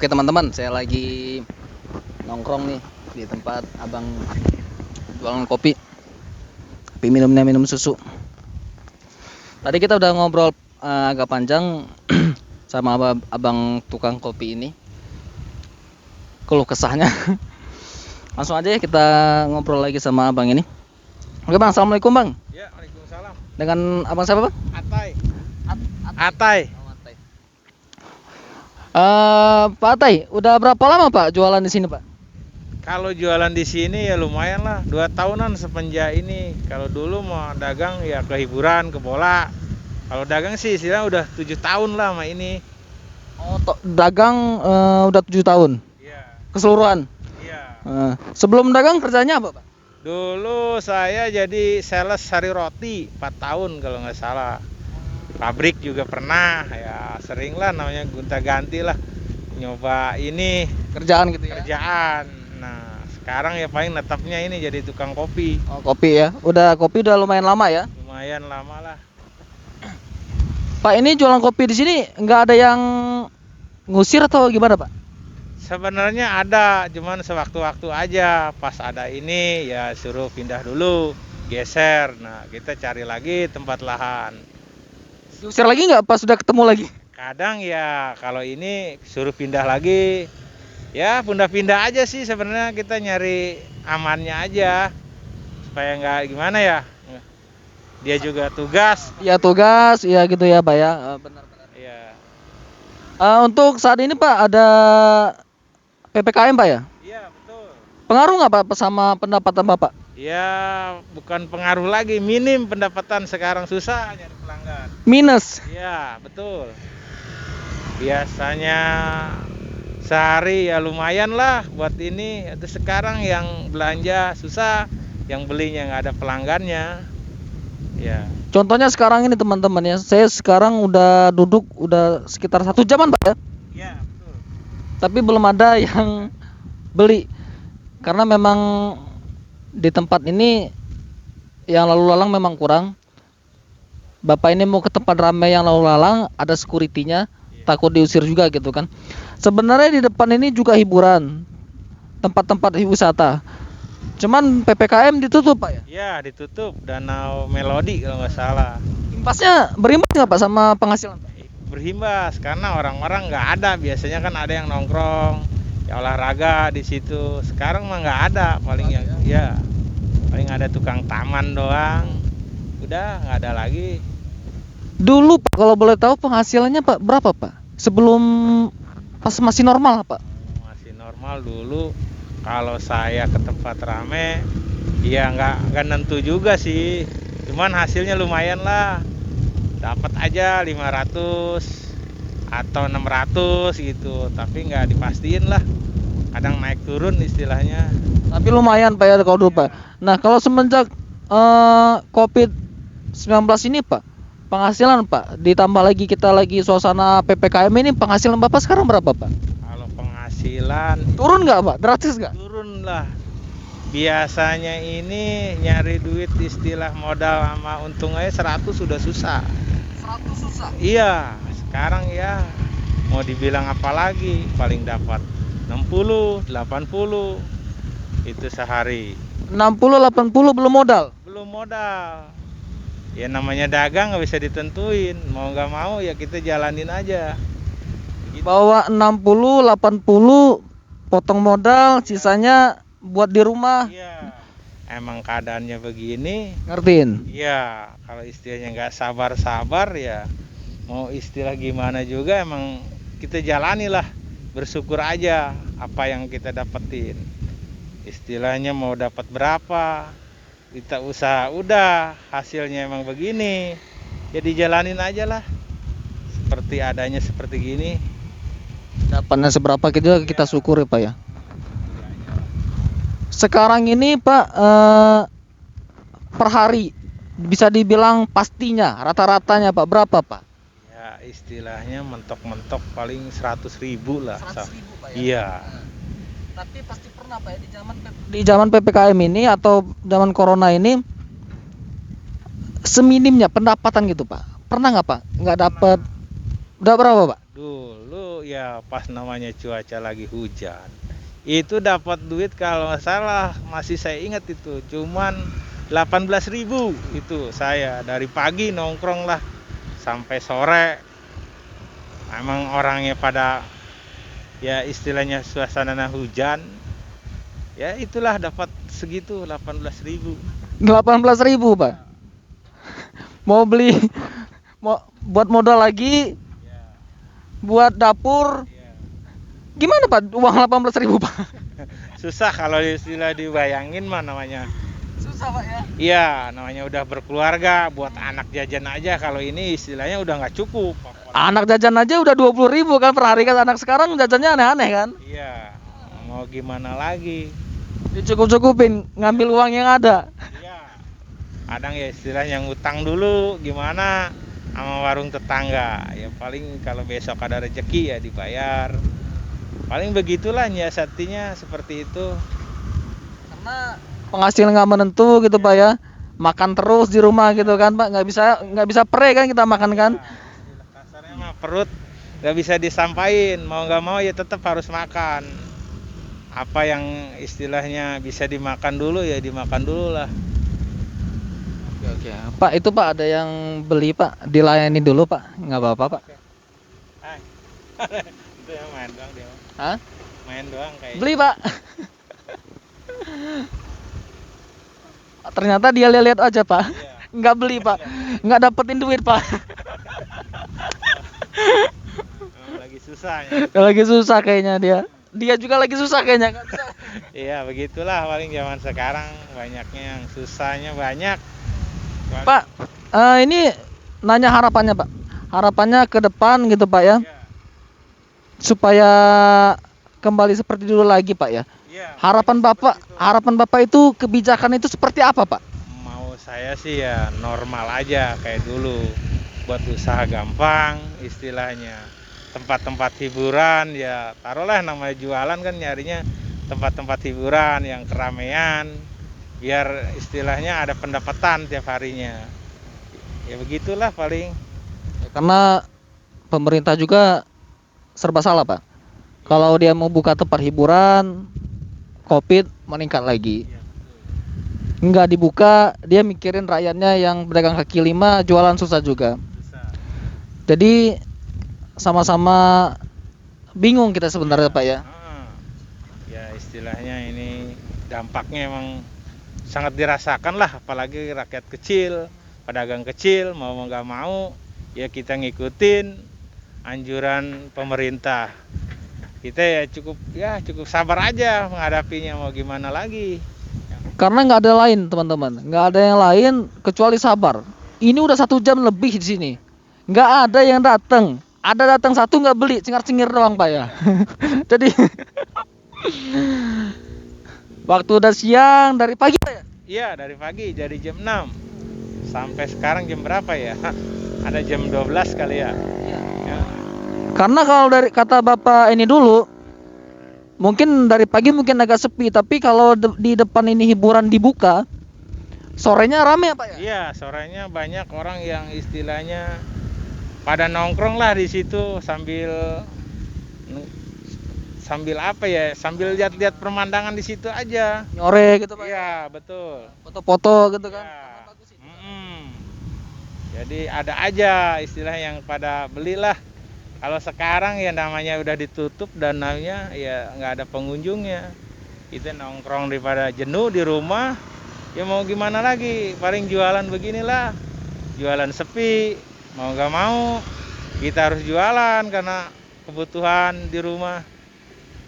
Oke teman-teman, saya lagi nongkrong nih di tempat abang jualan kopi. Tapi minumnya minum susu. Tadi kita udah ngobrol agak panjang sama abang tukang kopi ini. Keluh kesahnya. Langsung aja ya kita ngobrol lagi sama abang ini. Oke bang, assalamualaikum bang. Ya, waalaikumsalam. Dengan abang siapa bang? Atai. Atai. Pak Atai, udah berapa lama Pak jualan di sini Pak? Kalau jualan di sini ya lumayan lah, 2 tahunan semenjak ini. Kalau dulu mau dagang ya ke hiburan, ke bola. Kalau dagang sih istilahnya udah 7 tahun lah sama ini. Oh, dagang udah 7 tahun Iya. keseluruhan. Iya. Sebelum dagang kerjanya apa Pak? Dulu saya jadi sales sari roti 4 tahun kalau nggak salah. Pabrik juga pernah, ya sering lah namanya gonta-ganti lah. Nyoba ini Kerjaan gitu ya? kerjaan. Nah, sekarang ya paling netapnya ini jadi tukang kopi. Oh, kopi ya. Kopi udah lumayan lama ya. Lumayan lama lah. Pak, ini jualan kopi di sini nggak ada yang ngusir atau gimana Pak? Sebenarnya ada, cuman sewaktu-waktu aja. Pas ada ini ya suruh pindah dulu, geser. Nah, kita cari lagi tempat lahan. Diusir lagi nggak pas sudah ketemu lagi? Kadang ya kalau ini suruh pindah lagi. Ya pindah-pindah aja sih sebenarnya, kita nyari amannya aja. Supaya nggak gimana ya. Dia juga tugas. Ya tugas, ya gitu ya Pak ya. Benar-benar. Iya. Untuk saat ini Pak ada PPKM Pak ya? Iya, betul. Pengaruh nggak Pak sama pendapatan Bapak? Ya bukan pengaruh lagi, minim pendapatan sekarang, susah nyari pelanggan. Minus. Iya, betul. Biasanya sehari ya lumayan lah buat ini. Itu sekarang yang belanja susah, yang belinya nggak ada pelanggannya. Ya. Contohnya sekarang ini teman-teman ya, saya sekarang udah duduk udah sekitar 1 jaman Pak ya, Iya, betul. tapi belum ada yang beli karena memang di tempat ini yang lalu lalang memang kurang. Bapak ini mau ke tempat ramai yang lalu lalang, ada security-nya, takut diusir juga gitu kan. Sebenarnya di depan ini juga hiburan, tempat-tempat wisata. Cuman PPKM ditutup Pak ya. Iya, ditutup Danau Melodi kalau nggak salah. Imbasnya berimbas nggak Pak sama penghasilan Pak? Berhimbas karena orang-orang nggak ada, biasanya kan ada yang nongkrong ya olahraga di situ. Sekarang mah nggak ada, paling yang ya paling ada tukang taman doang, udah nggak ada lagi. Dulu Pak kalau boleh tahu penghasilannya Pak berapa Pak? Sebelum pas masih normal Pak? Masih normal dulu. Kalau saya ke tempat rame ya nggak nentu juga sih, cuman hasilnya lumayan lah, dapat aja 500 atau 600 gitu, tapi nggak dipastiin lah, kadang naik turun istilahnya. Tapi lumayan Pak ya kalau dulu Pak. Nah kalau semenjak COVID-19 ini Pak, penghasilan Pak, ditambah lagi kita lagi suasana PPKM ini, penghasilan Bapak sekarang berapa Pak? Kalau penghasilan Turun nggak Pak? Drastis nggak? turun lah. Biasanya ini nyari duit istilah modal sama untung aja 100 sudah susah. 100 susah. Iya, sekarang ya mau dibilang apa lagi, paling dapat 60, 80 itu sehari. 60-80 belum modal. Belum modal. Ya namanya dagang nggak bisa ditentuin, mau nggak mau ya kita jalanin aja. Gitu. Bawa 60-80 potong modal, sisanya buat di rumah. Iya. Emang keadaannya begini. Ngertiin? Iya, kalau istilahnya nggak sabar-sabar ya mau istilah gimana juga emang kita jalani lah, bersyukur aja apa yang kita dapetin. Istilahnya mau dapat berapa, kita usaha udah hasilnya emang begini, jadi jalanin aja lah seperti adanya seperti gini. Dapatnya seberapa kita syukuri Pak ya. Sekarang ini Pak per hari bisa dibilang pastinya rata-ratanya Pak berapa Pak? Ya istilahnya mentok-mentok paling 100.000 lah. 100.000 Pak ya? Iya. Tapi pasti pernah Pak ya di zaman PPKM ini atau zaman corona ini seminimnya pendapatan gitu Pak. Pernah nggak Pak? Nggak dapat. Udah berapa Pak? Dulu dulu ya pas namanya cuaca lagi hujan. Itu dapat duit kalau nggak salah masih saya ingat itu cuman 18.000 itu saya dari pagi nongkrong lah sampai sore. Emang orangnya pada ya istilahnya suasana hujan. Ya itulah dapat segitu 18.000. 18.000 Pak. Mau beli, mau buat modal lagi, Ya, buat dapur. ya. Gimana Pak uang 18.000 Pak? Susah kalau istilah dibayangin mah namanya. Susah Pak ya. Iya, namanya udah berkeluarga, buat anak jajan aja kalau ini istilahnya udah nggak cukup. Anak jajan aja udah 20.000 kan per hari kan, anak sekarang jajannya aneh-aneh kan. Iya, mau gimana lagi? Dicukup-cukupin, ngambil uang yang ada. Iya. Kadang ya istilahnya ngutang dulu gimana sama warung tetangga. Ya paling kalau besok ada rezeki ya dibayar. Paling begitulah nyiasatinya seperti itu. Karena penghasilan nggak menentu gitu Pak ya. Makan terus di rumah gitu kan Pak, nggak bisa pre kan kita makan kan. Istilah kasarnya mah perut nggak bisa disampain, mau nggak mau ya tetap harus makan. Apa yang istilahnya bisa dimakan dulu ya dimakan dulu lah. Oke. Pak itu Pak ada yang beli Pak, dilayani dulu Pak, nggak apa-apa Pak. Hai. Itu yang main doang dia. Hah? Main doang kayak. Beli Pak. Ternyata dia lihat aja Pak, Iya. nggak beli Pak, nggak dapetin duit Pak. Lagi susah ya. Lagi susah kayaknya dia juga lagi susah kayaknya, nggak bisa. Iya begitulah paling zaman sekarang banyaknya yang susahnya banyak. Pak, ini nanya harapannya Pak, harapannya ke depan gitu Pak ya, Iya, supaya kembali seperti dulu lagi Pak ya. iya. Harapan Bapak itu kebijakan itu seperti apa Pak? Mau saya sih ya normal aja kayak dulu. Buat usaha gampang istilahnya. Tempat-tempat hiburan ya taruhlah namanya jualan kan nyarinya tempat-tempat hiburan yang keramaian biar istilahnya ada pendapatan tiap harinya. Ya begitulah paling. Karena pemerintah juga serba salah Pak. Kalau dia mau buka tempat hiburan, COVID meningkat lagi. Nggak dibuka, dia mikirin rakyatnya yang pedagang kaki lima jualan susah juga. Susah. Jadi sama-sama bingung kita sebenarnya Pak ya. Ya istilahnya ini dampaknya emang sangat dirasakan lah apalagi rakyat kecil, pedagang kecil mau nggak mau ya kita ngikutin anjuran pemerintah. Kita ya cukup sabar aja menghadapinya mau gimana lagi. Karena nggak ada lain teman-teman, nggak ada yang lain kecuali sabar. Ini udah 1 jam lebih di sini, nggak ada yang datang. Ada datang satu nggak beli, cengar-cengir doang Pak ya. Jadi waktu udah siang dari pagi Pak ya. Iya dari pagi dari jam 6 sampai sekarang jam berapa ya? Ada jam 12 kali ya. Ya. Karena kalau dari kata Bapak ini dulu, mungkin dari pagi mungkin agak sepi, tapi kalau di depan ini hiburan dibuka, sorenya rame ya Pak ya? Iya, sorenya banyak orang yang istilahnya pada nongkrong lah di situ sambil apa ya? Sambil lihat-lihat pemandangan di situ aja. Nyore gitu Pak. Iya, betul. Foto-foto gitu kan. Iya. Jadi ada aja istilah yang pada belilah. Kalau sekarang ya namanya udah ditutup dan namanya ya nggak ada pengunjungnya. Kita nongkrong daripada jenuh di rumah, ya mau gimana lagi? Paling jualan beginilah, jualan sepi, mau nggak mau kita harus jualan karena kebutuhan di rumah.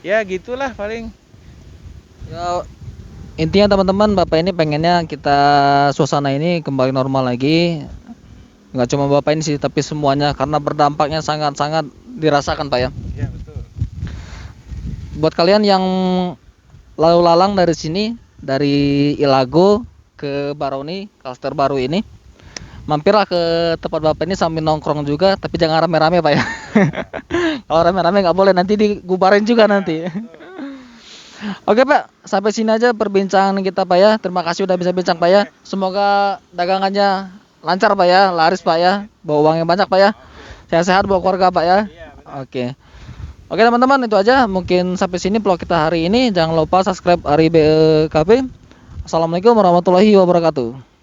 Ya gitulah paling. Ya, intinya teman-teman, Bapak ini pengennya kita suasana ini kembali normal lagi. Nggak cuma Bapak ini sih, tapi semuanya karena berdampaknya sangat-sangat dirasakan Pak ya. Iya betul. Buat kalian yang lalu lalang dari sini, dari Ilago ke Baroni, klaster baru ini, mampirlah ke tempat Bapak ini sambil nongkrong juga, tapi jangan rame-rame Pak ya. Kalau rame-rame nggak boleh, nanti digubarin juga nanti. Oke Pak, sampai sini aja perbincangan kita Pak ya. Terima kasih udah bisa bincang Pak ya. Semoga dagangannya lancar Pak ya, laris Pak ya, bawa uang yang banyak Pak ya. Sehat-sehat bawa keluarga Pak ya. Oke. Oke teman-teman, itu aja mungkin sampai sini vlog kita hari ini. Jangan lupa subscribe Ari BKP. Assalamualaikum warahmatullahi wabarakatuh.